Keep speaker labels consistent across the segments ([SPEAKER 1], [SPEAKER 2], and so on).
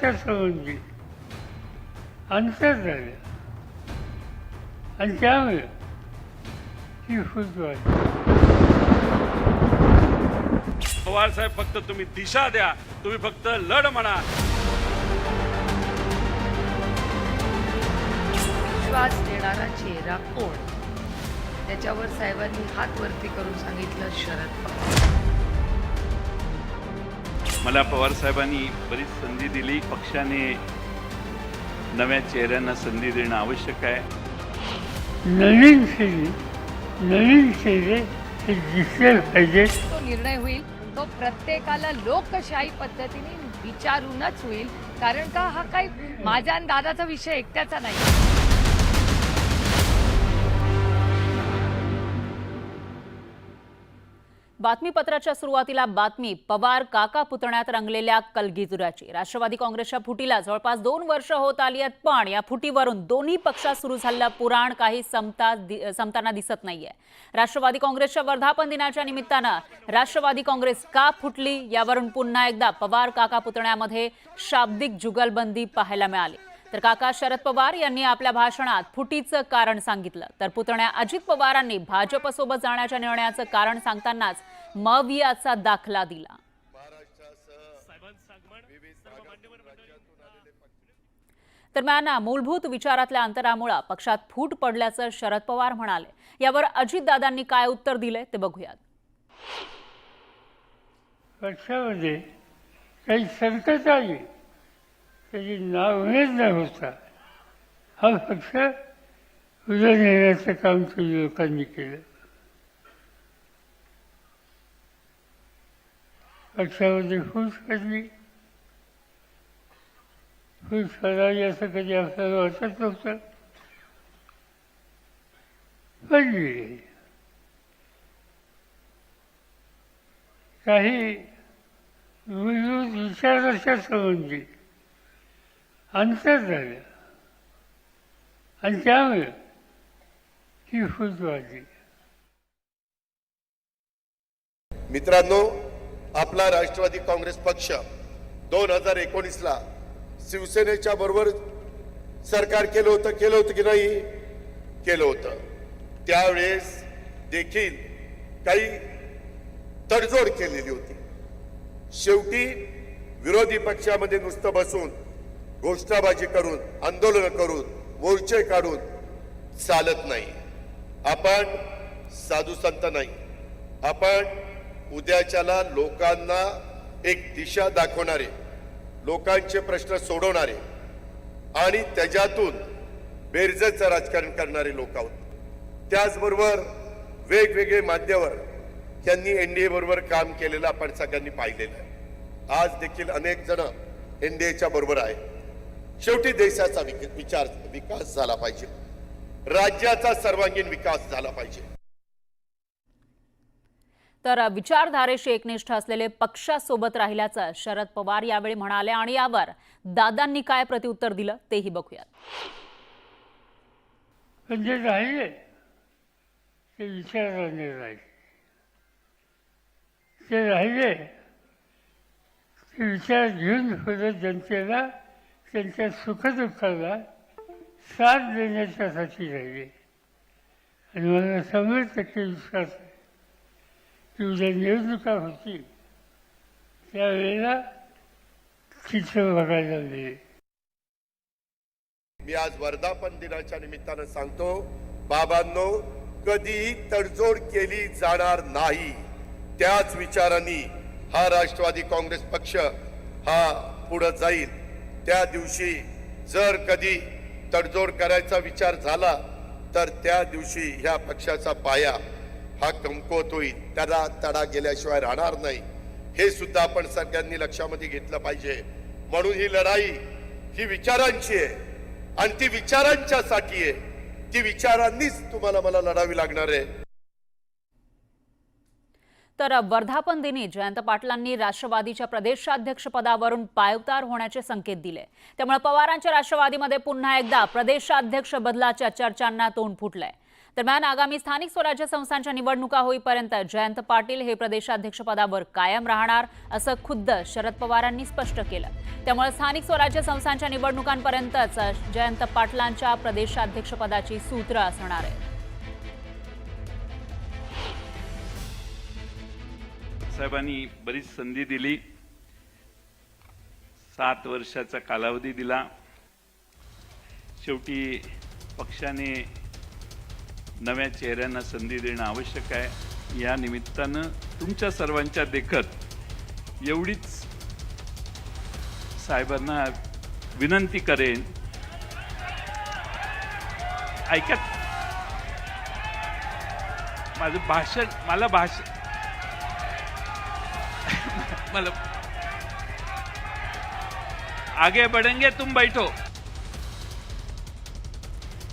[SPEAKER 1] पक्षासंबंधी अंतर झालं आणि त्यामुळे ही फूट वाढली.
[SPEAKER 2] पवार साहेब फक्त तुम्ही दिशा द्या, तुम्ही फक्त लढ म्हणा.
[SPEAKER 3] विश्वास देणारा चेहरा कोण, त्याच्यावर साहेबांनी हात वरती करून सांगितलं शरद पवार.
[SPEAKER 2] मला पवार साहेबांनी बरीच संधी दिली. पक्षाने नव्या चेहऱ्यांना संधी देणं आवश्यक आहे.
[SPEAKER 1] नवीन चेहरे हे दिसले पाहिजे.
[SPEAKER 3] तो निर्णय होईल तो प्रत्येकाला लोकशाही पद्धतीने विचारूनच होईल. कारण का हा काही माझा आणि दादाचा विषय एकट्याचा नाही.
[SPEAKER 4] बातमीपत्राच्या सुरुवातीला बातमी पवार काका पुतण्यात रंगलेल्या कलगीजुराची. राष्ट्रवादी काँग्रेसच्या फुटीला जवळपास 2 वर्ष होत आली आहेत, पण या फुटीवरून दोन्ही पक्षात सुरू झालेलं पुराण काही संपताना दिसत नाहीये. राष्ट्रवादी काँग्रेसच्या वर्धापन दिनाच्या निमित्तानं राष्ट्रवादी काँग्रेस का फुटली यावरून पुन्हा एकदा पवार काका पुतण्यामध्ये शाब्दिक जुगलबंदी पाहायला मिळाली. तर काका शरद पवार यांनी आपल्या भाषणात फुटीचं कारण सांगितलं, तर पुतण्या अजित पवारांनी भाजपसोबत जाण्याच्या निर्णयाचं कारण सांगतानाच मवियाचा दाखला दिला. दरम्यान मूलभूत विचारातल्या अंतरामुळे पक्षात फूट पडल्याचं शरद पवार म्हणाले. यावर अजितदादांनी काय उत्तर दिले ते बघूयात.
[SPEAKER 1] पक्षामध्ये काही संकट आली त्याची नावनेच न होता हा पक्ष उद्या नेण्याचं काम तुम्ही लोकांनी केलं. पक्षामध्ये फूट पडली. फूट पडावी असं कधी आपल्याला वाटत नव्हतं, पडली. काही मूलभूत विचाराच्या संबंधी अंतर झालं आणि त्यामुळे ही फूट वाढली.
[SPEAKER 5] मित्रांनो, आपला राष्ट्रवादी काँग्रेस पक्ष 2019ला शिवसेनेच्या बरोबर सरकार केलं होतं की नाही? केलं होतं. त्यावेळेस देखील काही तडजोड केलेली होती. शेवटी विरोधी पक्षामध्ये नुसतं बसून घोषणाबाजी करून, आंदोलन करून, मोर्चे काढून चालत नाही. आपण साधू संत नाही. आपण उद्याच्याला लोकांना एक दिशा दाखवणारे, लोकांचे प्रश्न सोडवणारे आणि त्याच्यातून बेरजेचं राजकारण करणारे लोक आहोत. त्याचबरोबर वेगवेगळे मान्यवर यांनी एनडीए बरोबर काम केलेलं आपण सगळ्यांनी पाहिलेलं आहे. आज देखील अनेक जण एनडीएच्या बरोबर आहे. शेवटी देशाचा विकास झाला पाहिजे, राज्याचा सर्वांगीण विकास झाला पाहिजे.
[SPEAKER 4] तर विचारधारेशी एकनिष्ठ असलेले पक्षासोबत राहिल्याचं शरद पवार यावेळी म्हणाले आणि यावर दादांनी काय प्रत्युत्तर दिलं तेही बघूयात.
[SPEAKER 1] म्हणजे राहिले ते विचाराने राहिले, ते राहिले ते विचार घेऊन पुढे जनतेला त्यांच्या सुखदुःखाला साथ देण्याच्यासाठी राहिले. आणि मला 100% विश्वास आहे की उद्या निवडणुका होती त्यावेळेला चित्र बघायला मिळेल.
[SPEAKER 5] मी आज वर्धापन दिनाच्या निमित्तानं सांगतो, बाबांनो, कधीही तडजोड केली जाणार नाही. त्याच विचारांनी हा राष्ट्रवादी काँग्रेस पक्ष हा पुढे जाईल. त्या दिवशी जर कधी तडजोड करायचा विचार झाला तर त्या दिवशी ह्या पक्षाचा पाया हा कमकुवत होईल, त्याला तडा गेल्याशिवाय राहणार नाही. हे सुद्धा आपण सगळ्यांनी लक्षामध्ये घेतलं पाहिजे. म्हणून ही लढाई ही विचारांची आहे आणि ती विचारांच्यासाठी आहे. ती विचारांनीच तुम्हाला मला लढावी लागणार आहे.
[SPEAKER 4] तर वर्धापन दिनी जयंत पाटलांनी राष्ट्रवादीच्या प्रदेशाध्यक्षपदावरून पायउतार होण्याचे संकेत दिले. त्यामुळे पवारांच्या राष्ट्रवादीमध्ये पुन्हा एकदा प्रदेशाध्यक्ष बदलाच्या चर्चांना तोंड फुटलंय. दरम्यान आगामी स्थानिक स्वराज्य संस्थांच्या निवडणुका होईपर्यंत जयंत पाटील हे प्रदेशाध्यक्षपदावर कायम राहणार असं खुद्द शरद पवारांनी स्पष्ट केलं। त्यामुळे स्थानिक स्वराज्य संस्थांच्या निवडणुकांपर्यंतच जयंत पाटलांच्या प्रदेशाध्यक्षपदाची सूत्र असणार आहेत।
[SPEAKER 2] साहेबांनी बरीच संधी दिली, 7 वर्षाचा कालावधी दिला। शेवटी पक्षाने नव्या चेहऱ्यांना संधी देणं आवश्यक आहे। या निमित्तानं तुमच्या सर्वांच्या देखत एवढीच साहेबांना विनंती करेन, ऐकत माझं भाषण मला आगे बढ़ेंगे तुम बैठो।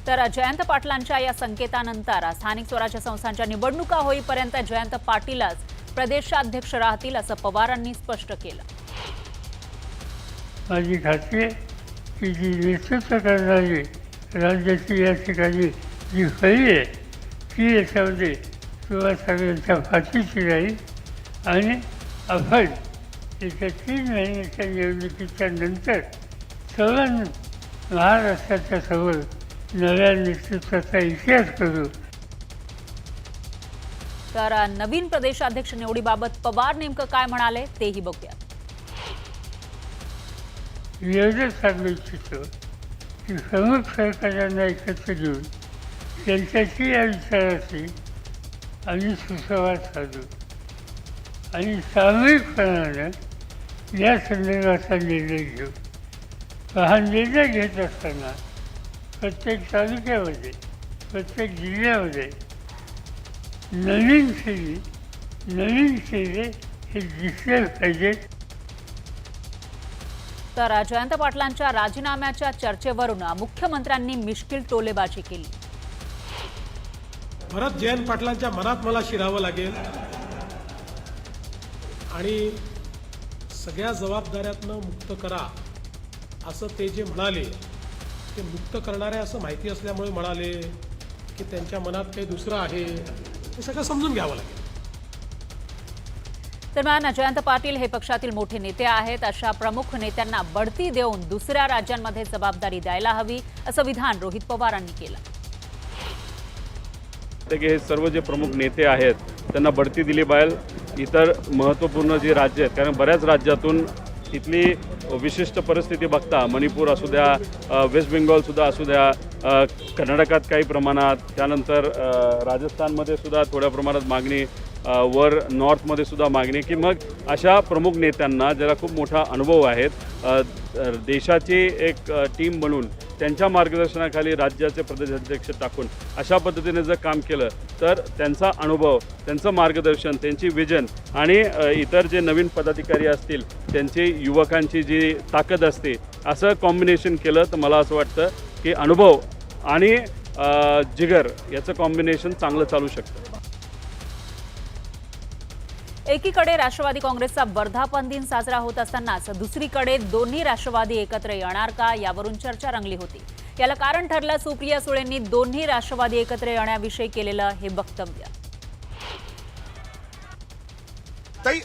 [SPEAKER 4] तर जयंत पाटलांच्या या संकेतानंतर स्थानिक स्वराज्य संस्थांच्या निवडणुका होईपर्यंत जयंत पाटीलच प्रदेशाध्यक्ष राहतील असं पवारांनी स्पष्ट केलं।
[SPEAKER 1] माझी खात्री आहे की जी नेतृत्व करणारी राज्याची या ठिकाणी जी फळी आहे ती याच्यामध्ये किंवा सगळ्यांच्या फाशीची राहील आणि आपण येत्या 3 महिन्याच्या निवडणुकीच्या नंतर सर्वांनी महाराष्ट्राच्या समोर नव्या नेतृत्वाचा इतिहास करू।
[SPEAKER 4] तर नवीन प्रदेशाध्यक्ष निवडीबाबत पवार नेमकं काय म्हणाले तेही बघूया।
[SPEAKER 1] एवढंच सांगू इच्छितो की प्रमुख सहकार्यांना एकत्र घेऊन त्यांच्याशी या विचाराशी आम्ही सुसंवाद साधू आणि सामूहिकपणानं या संदर्भाचा निर्णय घेऊ। हा निर्णय घेत असताना प्रत्येक तालुक्यामध्ये प्रत्येक जिल्ह्यामध्ये नवीन चेहरे हे दिसले पाहिजेत।
[SPEAKER 4] तर जयंत पाटलांच्या राजीनाम्याच्या चर्चेवरून मुख्यमंत्र्यांनी मिश्किल टोलेबाजी केली।
[SPEAKER 6] परत जयंत पाटलांच्या मनात मला शिरावं लागेल आणि सगळ्या जबाबदाऱ्यातनं मुक्त करा असं ते जे म्हणाले ते मुक्त करणारे असं माहिती असल्यामुळे म्हणाले की त्यांच्या मनात काही दुसरं आहे, हे सगळं समजून घ्यावं लागेल।
[SPEAKER 4] दरम्यान जयंत पाटील हे पक्षातील मोठे नेते आहेत, अशा प्रमुख नेत्यांना बढती देऊन दुसऱ्या राज्यांमध्ये जबाबदारी द्यायला हवी असं विधान रोहित पवारांनी केलं।
[SPEAKER 7] हे सर्व जे प्रमुख नेते आहेत त्यांना बढती दिली पाहिजे। इतर महत्त्वपूर्ण जी राज्य आहेत, कारण बऱ्याच राज्यातून इथली विशिष्ट परिस्थिती बघता मणिपूर असू द्या, वेस्ट बेंगॉलसुद्धा असू द्या, कर्नाटकात काही प्रमाणात, त्यानंतर राजस्थानमध्ये सुद्धा थोड्या प्रमाणात मागणी, वर नॉर्थमध्ये सुद्धा मागणी, की मग अशा प्रमुख नेत्यांना ज्याला खूप मोठा अनुभव आहेत देशाची एक टीम बनवून त्यांच्या मार्गदर्शनाखाली राज्याचे प्रदेशाध्यक्ष टाकून अशा पद्धतीने जर काम केलं तर त्यांचा अनुभव, त्यांचं मार्गदर्शन, त्यांची विजन आणि इतर जे नवीन पदाधिकारी असतील त्यांची युवकांची जी ताकद असते असं कॉम्बिनेशन केलं तर मला असं वाटतं की अनुभव आणि जिगर याचं कॉम्बिनेशन चांगलं चालू शकतं।
[SPEAKER 4] एकीकडे राष्ट्रवादी काँग्रेसचा वर्धापन दिन साजरा होत असतानाच दुसरीकडे दोन्ही राष्ट्रवादी एकत्र येणार का यावरून चर्चा रंगली होती। याला कारण ठरलं सुप्रिया सुळेंनी दोन्ही राष्ट्रवादी एकत्र येण्याविषयी केलेलं हे वक्तव्य।
[SPEAKER 8] ताई,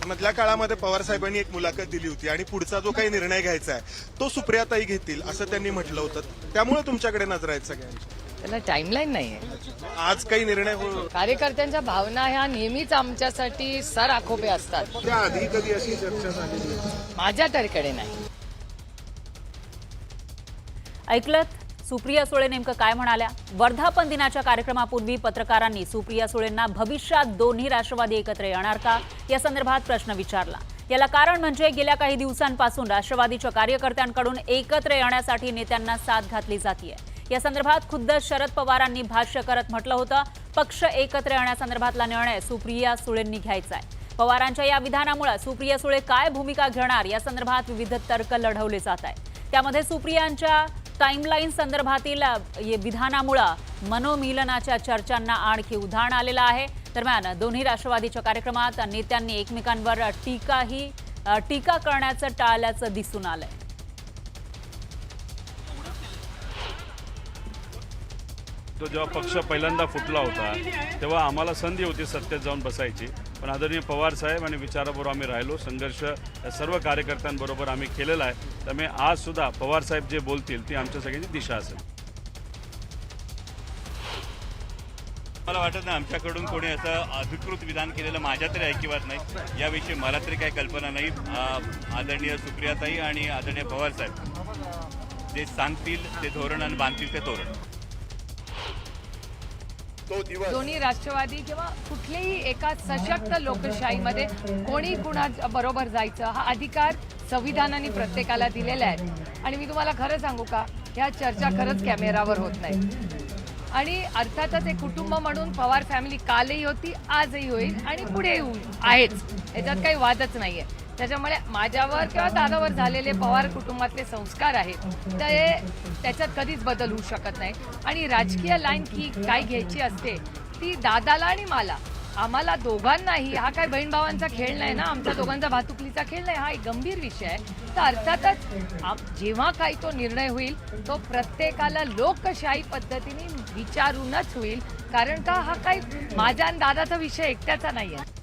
[SPEAKER 8] मधल्या काळामध्ये पवार साहेबांनी एक मुलाखत दिली होती आणि पुढचा जो काही निर्णय घ्यायचा आहे तो सुप्रियाताई घेतील असं त्यांनी म्हटलं होतं, त्यामुळे तुमच्याकडे नजर आहेत सगळ्यांची।
[SPEAKER 3] त्याला टाइमलाईन नाहीये।
[SPEAKER 8] आज काही निर्णय
[SPEAKER 3] कार्यकर्त्यांच्या भावना ह्या नेहमीच आमच्यासाठी सर आखोपे असतात।
[SPEAKER 8] त्याआधी कधी अशी चर्चा झालेली
[SPEAKER 3] माझ्या तरीकडे नाही।
[SPEAKER 4] ऐकलत सुप्रिया सुळे नेमकं काय म्हणाल्या। वर्धापन दिनाच्या कार्यक्रमापूर्वी पत्रकारांनी सुप्रिया सुळेंना भविष्यात दोन्ही राष्ट्रवादी एकत्र येणार का या संदर्भात प्रश्न विचारला। याला कारण म्हणजे गेल्या काही दिवसांपासून राष्ट्रवादीच्या कार्यकर्त्यांकडून एकत्र येण्यासाठी नेत्यांना साथ घातली जाते। या संदर्भात खुद्द शरद पवारांनी भाष्य करत म्हटलं होतं, पक्ष एकत्र येण्यासंदर्भातला निर्णय सुप्रिया सुळेंनी घ्यायचा आहे। पवारांच्या या विधानामुळे सुप्रिया सुळे काय भूमिका घेणार या संदर्भात विविध तर्क लढवले जात आहेत। त्यामध्ये सुप्रियांच्या टाइमलाईन संदर्भातील विधानामुळे मनोमिलनाच्या चर्चांना आणखी उधाण आलेलं आहे। दरम्यान दोन्ही राष्ट्रवादीच्या कार्यक्रमात नेत्यांनी एकमेकांवर टीका करण्याचं टाळल्याचं दिसून आलंय।
[SPEAKER 7] तो जेव्हा पक्ष पहिल्यांदा फुटला होता तेव्हा आम्हाला संधी होती सत्तेत जाऊन बसायची, पण आदरणीय पवार साहेब आणि विचाराबरोबर आम्ही राहिलो. संघर्ष या सर्व कार्यकर्त्यांबरोबर आम्ही केलेला आहे. त्यामुळे आज सुद्धा पवार साहेब जे बोलतील ती आमच्या सगळ्यांची दिशा असेल.
[SPEAKER 9] मला वाटत नाही आमच्याकडून कोणी असं अधिकृत विधान केलेलं माझ्या तरी ऐकिवात नाही. याविषयी मला तरी काही कल्पना नाही. आदरणीय सुप्रियाताई आणि आदरणीय पवार साहेब जे सांगतील ते धोरण आणि बांधतील ते धोरण.
[SPEAKER 5] तो दिवस
[SPEAKER 3] दोन्ही राष्ट्रवादी किंवा कुठल्याही एका सशक्त लोकशाहीमध्ये कोणी कुणा बरोबर जायचं हा अधिकार संविधानाने प्रत्येकाला दिलेला आहे. आणि मी तुम्हाला खरं सांगू का, ह्या चर्चा खरंच कॅमेरावर होत नाही. आणि अर्थातच एक कुटुंब म्हणून पवार फॅमिली कालही होती, आजही होईल आणि पुढेही आहेच, याच्यात काही वादच नाहीये. त्याच्यामुळे माझ्यावर किंवा दादावर झालेले पवार कुटुंबातले संस्कार आहेत ते त्याच्यात कधीच बदल होऊ शकत नाही. आणि राजकीय लाईन की काय घ्यायची असते ती दादाला आणि आम्हाला दोघांनाही, हा काय बहीण भावांचा खेळ नाही ना, आमच्या दोघांचा भातुकलीचा खेळ नाही, हा एक गंभीर विषय आहे. तर अर्थातच जेव्हा काही तो निर्णय होईल तो प्रत्येकाला लोकशाही पद्धतीने विचारूनच होईल, कारण का हा काही माझ्या आणि दादाचा विषय एकट्याचा नाही आहे.